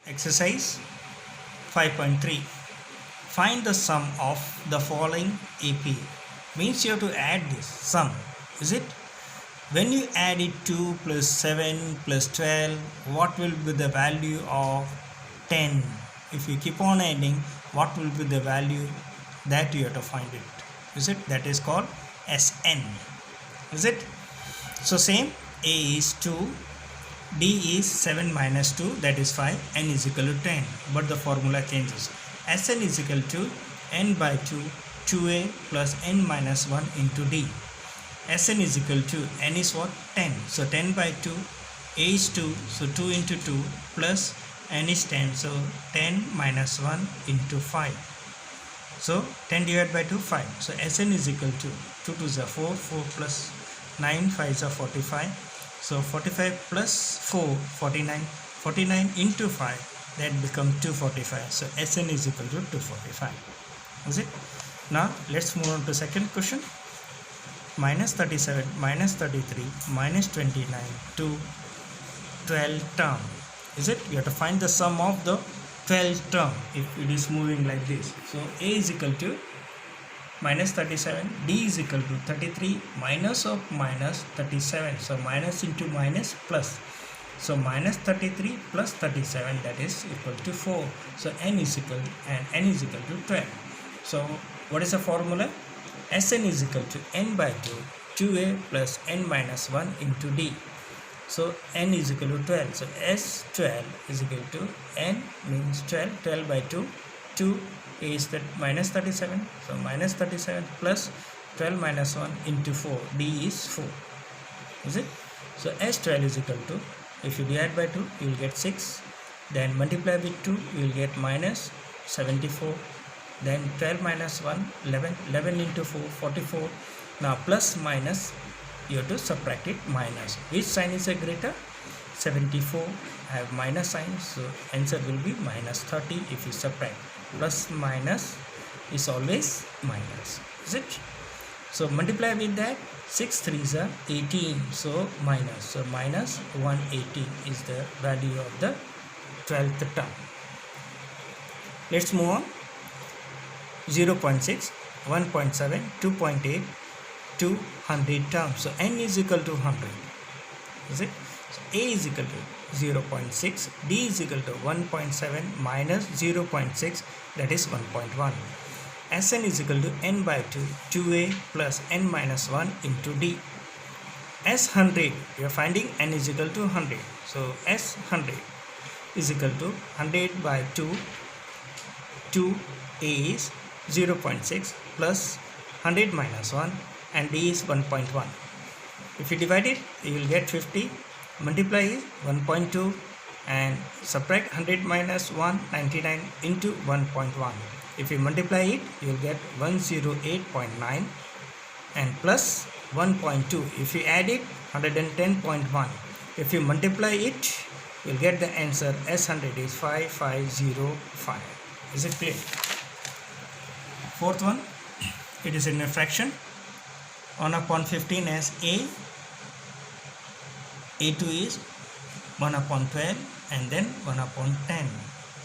Exercise 5.3. Find the sum of the following AP. Means you have to add this sum. Is it? When you add it 2 plus 7 plus 12, what will be the value of 10? If you keep on adding, what will be the value that you have to find it? Is it? That is called Sn. Is it? So same, A is 2, D is 7 minus 2, that is 5, n is equal to 10, but the formula changes. Sn is equal to n by 2, 2a plus n minus 1 into D. Sn is equal to n is what? 10. So 10 by 2, a is 2, so 2 into 2 plus n is 10, so 10 minus 1 into 5. So 10 divided by 2, 5. So Sn is equal to 2 to the 4, 4 plus 9, 5 is 45. So 45 plus 4, 49. 49 into 5, that becomes 245. So Sn is equal to 245. Is it? Now let's move on to second question. Minus 37, minus 33, minus 29 to 12 term. Is it? You have to find the sum of the 12 term if it is moving like this. So A is equal to minus 37, D is equal to 33 minus of minus 37. So minus into minus plus. So minus 33 plus 37, that is equal to 4. So n is equal and n is equal to 12. So what is the formula? Sn is equal to n by 2, 2a plus n minus 1 into D. So n is equal to 12. So S12 is equal to n means 12, 12 by 2, 2 is that minus 37. So minus 37 plus 12 minus 1 into 4. D is 4. Is it? So S12 is equal to, if you divide by 2, you will get 6. Then multiply with 2, you will get minus 74. Then 12 minus 1, 11. 11 into 4, 44. Now plus minus, you have to subtract it minus. Which sign is a greater? 74 have minus sign, so answer will be minus 30 if you subtract. Plus minus is always minus. Is it? So multiply with that, 6 3s are 18, so minus. So minus 180 is the value of the 12th term. Let's move on. 0.6, 1.7, 2.8, 200 terms. So n is equal to 100. Is it? So A is equal to 0.6, D is equal to 1.7 minus 0.6, that is 1.1. Sn is equal to n by 2, 2a plus n minus 1 into D. S100, we are finding n is equal to 100. So S100 is equal to 100 by 2, 2a is 0.6 plus 100 minus 1 and D is 1.1. If you divide it, you will get 50. Multiply is 1.2 and subtract 100 minus 1, 99 into 1.1. If you multiply it, you will get 108.9 and plus 1.2. If you add it, 110.1. If you multiply it, you will get the answer. S100 is 5505. Is it clear? Fourth one, it is in a fraction. 1 upon 15 as A. A2 is 1 upon 12 and then 1 upon 10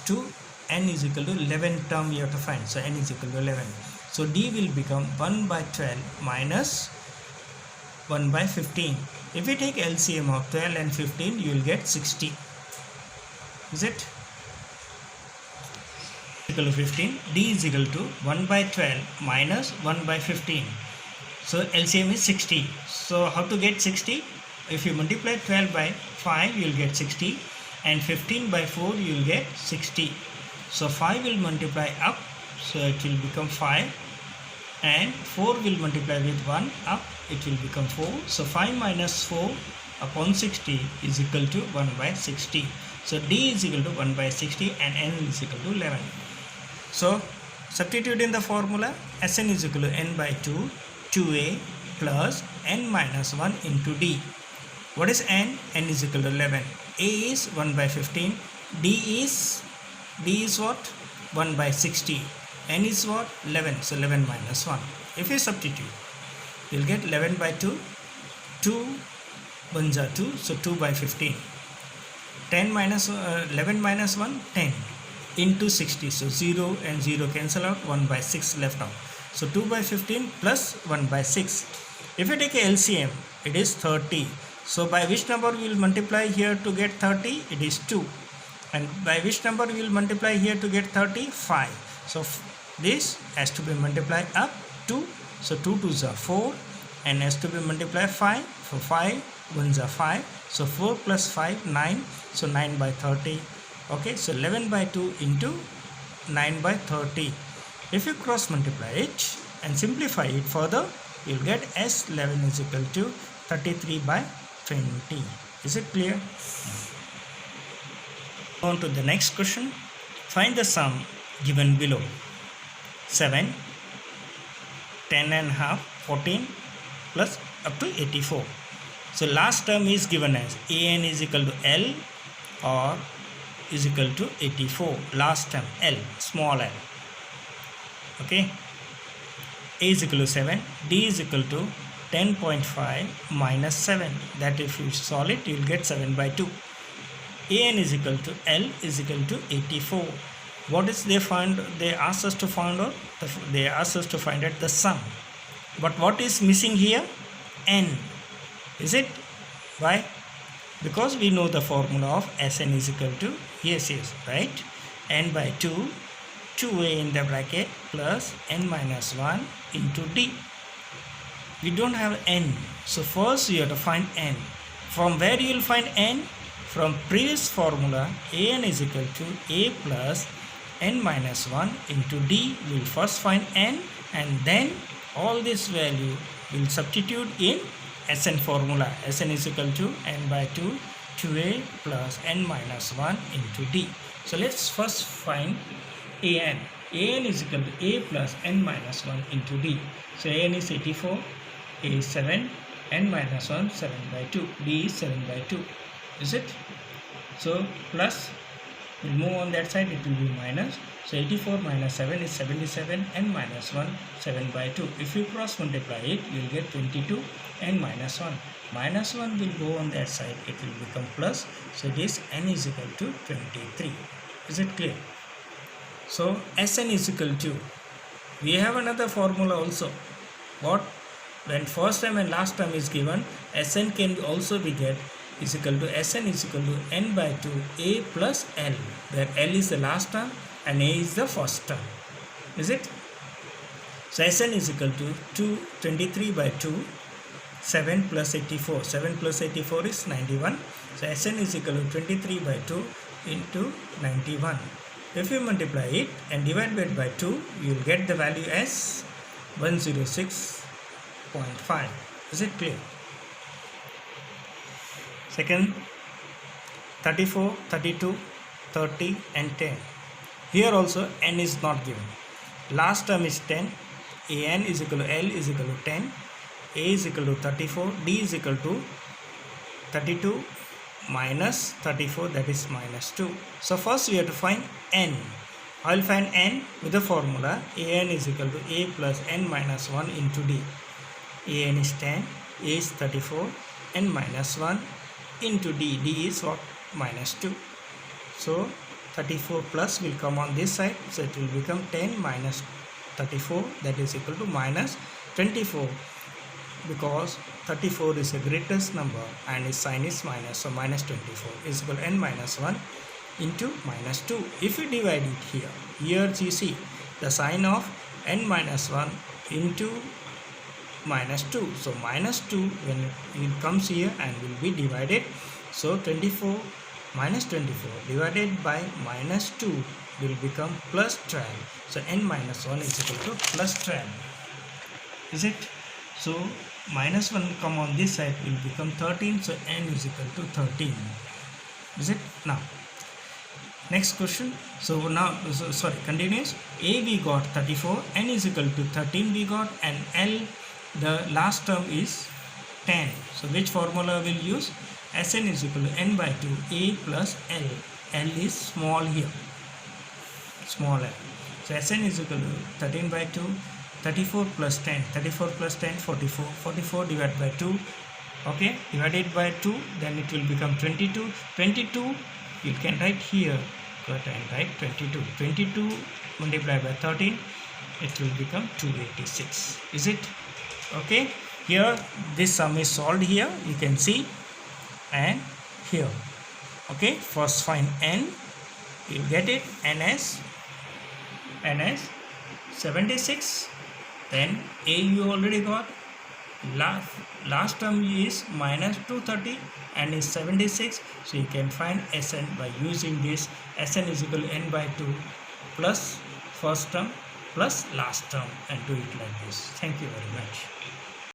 to n is equal to 11 term you have to find. So n is equal to 11. So D will become 1 by 12 minus 1 by 15. If you take LCM of 12 and 15, you will get 60. Is it? Equal to 15. D is equal to 1 by 12 minus 1 by 15. So LCM is 60. So how to get 60? If you multiply 12 by 5, you will get 60 and 15 by 4, you will get 60. So 5 will multiply up, so it will become 5 and 4 will multiply with 1 up, it will become 4. So 5 minus 4 upon 60 is equal to 1 by 60. So D is equal to 1 by 60 and N is equal to 11. So substitute in the formula. Sn is equal to n by 2, 2a plus n minus 1 into D. What is n? N is equal to 11. A is 1 by 15. D is what? 1 by 60. N is what? 11. So 11 minus 1. If you substitute, you will get 11 by 2. 2 1s are 2. So 2 by 15. 10 minus 11 minus 1, 10 into 60. So 0 and 0 cancel out, 1 by 6 left out. So 2 by 15 plus 1 by 6. If you take a LCM, it is 30. So by which number we will multiply here to get 30? It is 2. And by which number we will multiply here to get 30? 5. So this has to be multiplied up 2. So 2 2s are 4 and has to be multiplied 5. So 5 1s are 5. So 4 plus 5, 9. So 9 by 30. Okay, so 11 by 2 into 9 by 30. If you cross multiply it and simplify it further, you will get S11 is equal to 33 by 20. Is it clear? On to the next question. Find the sum given below. 7, 10 and half, 14 plus up to 84. So last term is given as an is equal to L or is equal to 84. Last term L, small l. Okay. A is equal to 7, D is equal to 10.5 minus 7. That if you solve it, you will get 7 by 2. An is equal to L is equal to 84. What is they find? They asked us to find out. They asked us to find out the sum. But what is missing here? N. Is it? Why? Because we know the formula of Sn is equal to, yes, right? N by 2, 2a in the bracket plus n minus 1 into d. We don't have n. So first you have to find n. From where you will find n? From previous formula, an is equal to a plus n minus 1 into d. We will first find n and then all this value will substitute in Sn formula. Sn is equal to n by 2, 2a plus n minus 1 into d. So let's first find an. An is equal to a plus n minus 1 into d. So an is 84, a is 7, n minus 1 7 by 2, d is 7 by 2. Is it? So plus, we'll move on that side, it will be minus. So 84 minus 7 is 77, n minus 1 7 by 2. If you cross multiply it, you will get 22, n minus 1. Minus 1 will go on that side, it will become plus. So it is n is equal to 23. Is it clear? So Sn is equal to, we have another formula also. What? When first term and last term is given, Sn can also be get is equal to Sn is equal to n by 2 a plus l, where l is the last term and a is the first term. Is it? So Sn is equal to 23 by 2, 7 plus 84. 7 plus 84 is 91. So Sn is equal to 23 by 2 into 91. If you multiply it and divide it by 2, you will get the value as 106.5. Is it clear? Second, 34, 32, 30 and 10. Here also n is not given. Last term is 10. An is equal to L is equal to 10. A is equal to 34. D is equal to 32 minus 34, that is minus 2. So first we have to find n. I will find n with the formula an is equal to a plus n minus 1 into d. An is 10, a is 34, n minus 1 into d. D is what? Minus 2. So 34 plus will come on this side, so it will become 10 minus 34, that is equal to minus 24, because 34 is the greatest number and its sign is minus, so minus 24 is equal to n minus 1 into minus 2. If you divide it here you see the sign of n minus 1 into minus 2. So minus 2 when it comes here and will be divided. So 24 minus 24 divided by minus 2 will become plus 12. So n minus 1 is equal to plus 12. Is it? So minus 1 come on this side will become 13. So n is equal to 13. Is it? Now next question. So now continues. A we got 34, n is equal to 13 we got, and L the last term is 10. So which formula will use? Sn is equal to n by 2 a plus L. L is small here, small l. So Sn is equal to 13 by 2, 34 plus 10, 34 plus 10, 44, 44 divided by 2, okay, divided by 2, then it will become 22, 22 You can write here, cut and write 22. 22 multiplied by 13, it will become 286. Is it? Okay. Here this sum is solved here. You can see, and here. Okay. First find n. You'll get it. N as 76. Then a you already got. Last term is minus 230 and is 76, so you can find Sn by using this. Sn is equal to n by 2 plus first term plus last term, and do it like this. Thank you very much.